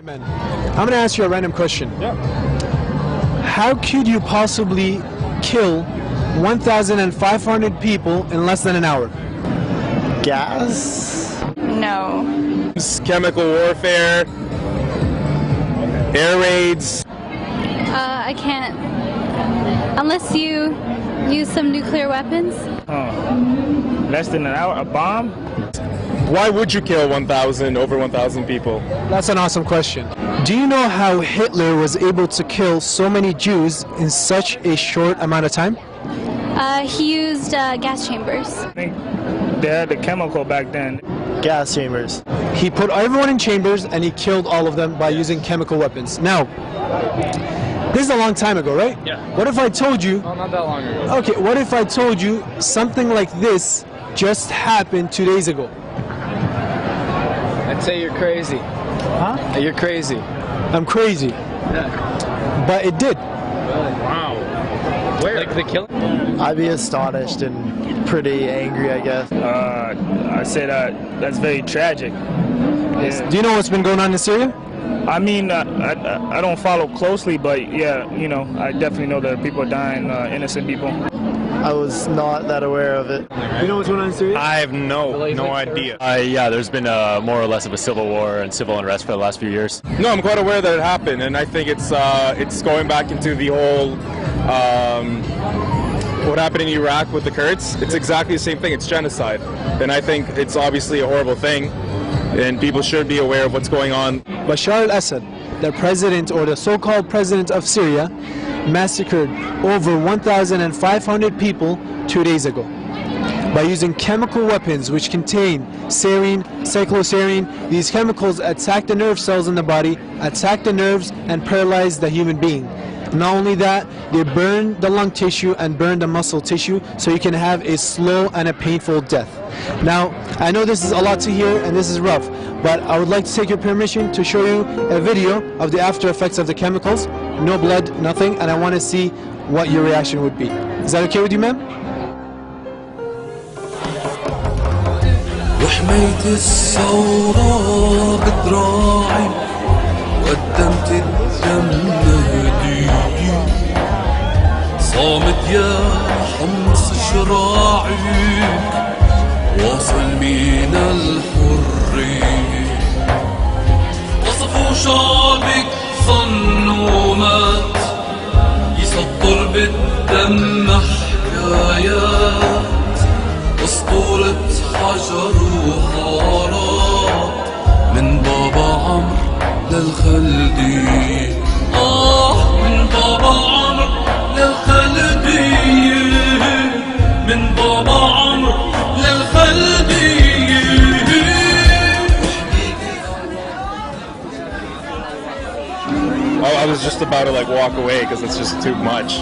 Man, I'm gonna ask you a random question. Yeah. How could you possibly kill 1,500 people in less than an hour? Gas? No. Chemical warfare, air raids. I can't. Unless you use some nuclear weapons. Less than an hour? A bomb? Why would you kill over 1,000 people? That's an awesome question. Do you know how Hitler was able to kill so many Jews in such a short amount of time? He used gas chambers. I think they had the chemical back then. Gas chambers. He put everyone in chambers and he killed all of them by using chemical weapons. Now, this is a long time ago, right? Yeah. What if I told you... Oh, not that long ago. Okay, what if I told you something like this just happened 2 days ago? I'd say you're crazy. Huh? You're crazy. I'm crazy. Yeah. But it did. Wow. Where? Like the killing? I'd be astonished and pretty angry, I guess. I said that's very tragic. Yeah. Do you know what's been going on in Syria? I mean, I don't follow closely, but yeah, you know, I definitely know that people are dying, innocent people. I was not that aware of it. You know what's going on in Syria? I have no idea. Yeah, there's been more or less of a civil war and civil unrest for the last few years. No, I'm quite aware that it happened, and I think it's going back into the whole what happened in Iraq with the Kurds. It's exactly the same thing. It's genocide, and I think it's obviously a horrible thing, and people should be aware of what's going on. Bashar al-Assad, the president or the so-called president of Syria, massacred over 1,500 people 2 days ago by using chemical weapons which contain sarin, cyclosarin. These chemicals attack the nerve cells in the body, attack the nerves, and paralyze the human being. Not only that, they burn the lung tissue and burn the muscle tissue, so you can have a slow and a painful death. Now, I know this is a lot to hear and this is rough, but I would like to take your permission to show you a video of the after effects of the chemicals. No blood, nothing, and I want to see what your reaction would be. Is that okay with you, ma'am? وحميت الثورة بدراعي وقدمت الدم هديتي صامت يا حمص شراعي واصل من الحرية وصفوا شعبك ظنوا مات يسطر بالدم حكايات أسطورة حجر وحارات من بابا عمرو للخلدية من بابا عمرو للخلدية من بابا عمرو للخلدية. I was just about to like walk away because it's just too much.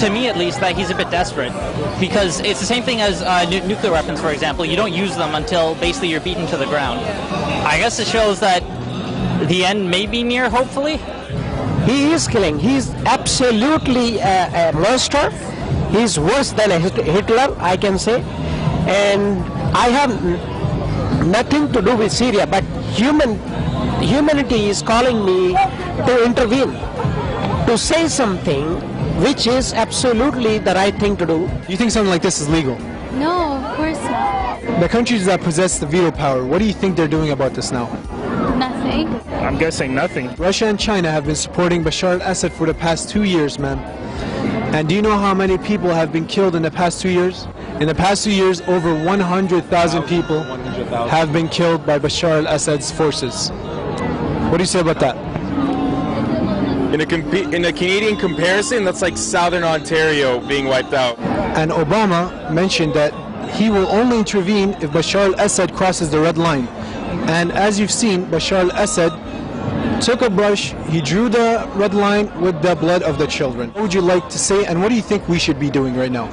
To me, at least, that he's a bit desperate, because it's the same thing as nuclear weapons, for example. You don't use them until basically you're beaten to the ground. I guess it shows that the end may be near, hopefully. He is killing. He's absolutely a monster. He's worse than a Hitler, I can say. And I have nothing to do with Syria, but humanity is calling me to intervene, to say something which is absolutely the right thing to do. You think something like this is legal? No, of course not. The countries that possess the veto power, what do you think they're doing about this now? Nothing. I'm guessing nothing. Russia and China have been supporting Bashar al-Assad for the past 2 years, ma'am. And do you know how many people have been killed in the past 2 years? In the past 2 years, over 100,000 people have been killed by Bashar al-Assad's forces. What do you say about that? In a Canadian comparison, that's like Southern Ontario being wiped out. And Obama mentioned that he will only intervene if Bashar al-Assad crosses the red line. And as you've seen, Bashar al-Assad took a brush, he drew the red line with the blood of the children. What would you like to say, and what do you think we should be doing right now?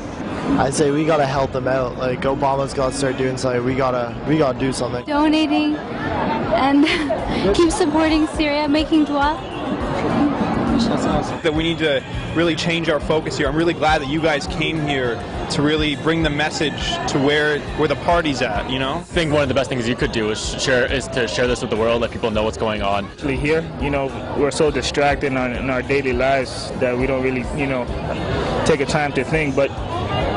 I'd say we gotta help them out. Like, Obama's gotta start doing something. We gotta do something. Donating and keep supporting Syria, making dua. That's awesome. That we need to really change our focus here. I'm really glad that you guys came here to really bring the message to where the party's at, you know? I think one of the best things you could do is to share this with the world, let people know what's going on. Here, you know, we're so distracted in our daily lives that we don't really, you know, take a time to think, but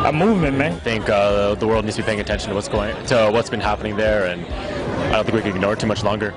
a movement, man. I think the world needs to be paying attention to what's been happening there, and I don't think we can ignore it too much longer.